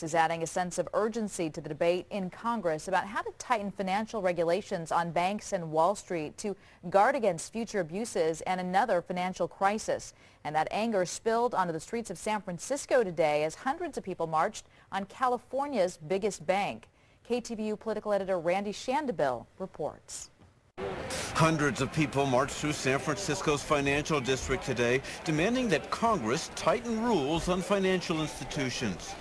Is adding a sense of urgency to the debate in Congress about how to tighten financial regulations on banks and Wall Street to guard against future abuses and another financial crisis. And that anger spilled onto the streets of San Francisco today as hundreds of people marched on California's biggest bank. KTVU political editor Randy Shandabil reports. Hundreds of people marched through San Francisco's financial district today, demanding that Congress tighten rules on financial institutions.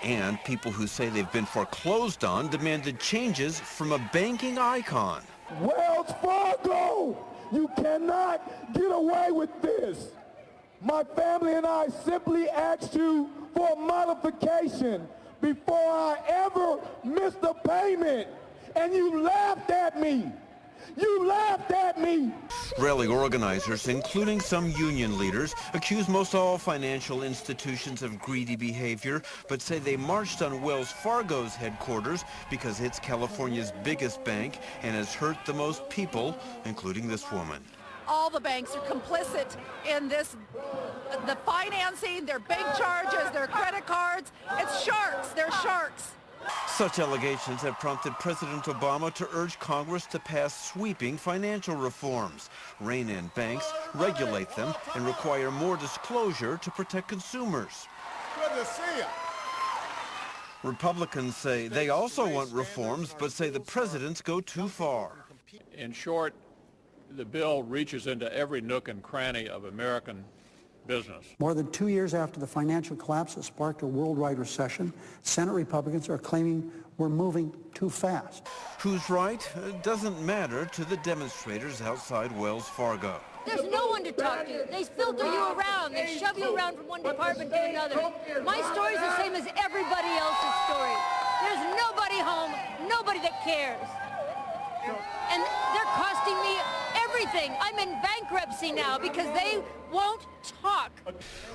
And people who say they've been foreclosed on demanded changes from a banking icon. Wells Fargo, you cannot get away with this. My family and I simply asked you for a modification before I ever missed a payment, and you laughed at me. You laughed at me. Rally organizers, including some union leaders, accuse most all financial institutions of greedy behavior, but say they marched on Wells Fargo's headquarters because it's California's biggest bank and has hurt the most people, including this woman. All the banks are complicit in this, the financing, their bank charges, their credit cards. It's sharks. They're sharks. Such allegations have prompted President Obama to urge Congress to pass sweeping financial reforms, rein in banks, regulate them, and require more disclosure to protect consumers. Good to see you. Republicans say they also want reforms, but say the president's go too far. In short, the bill reaches into every nook and cranny of American business. More than 2 years after the financial collapse that sparked a worldwide recession, Senate Republicans are claiming we're moving too fast. Who's right? It doesn't matter to the demonstrators outside Wells Fargo. There's no one to talk to. They filter you around. They shove you around from one department to another. My story's the same as everybody else's story. There's nobody home, nobody that cares. And they're costing me everything. I'm in bankruptcy now because they won't talk.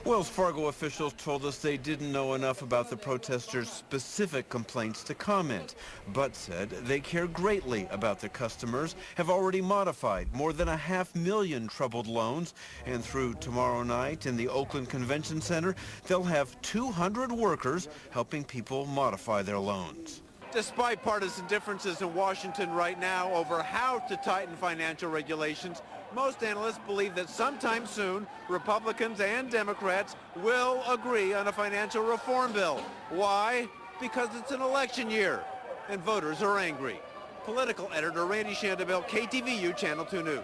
Wells Fargo officials told us they didn't know enough about the protesters' specific complaints to comment, but said they care greatly about their customers, have already modified more than 500,000 troubled loans, and through tomorrow night in the Oakland Convention Center, they'll have 200 workers helping people modify their loans. Despite partisan differences in Washington right now over how to tighten financial regulations, most analysts believe that sometime soon, Republicans and Democrats will agree on a financial reform bill. Why? Because it's an election year, and voters are angry. Political editor Randy Shandabil, KTVU Channel 2 News.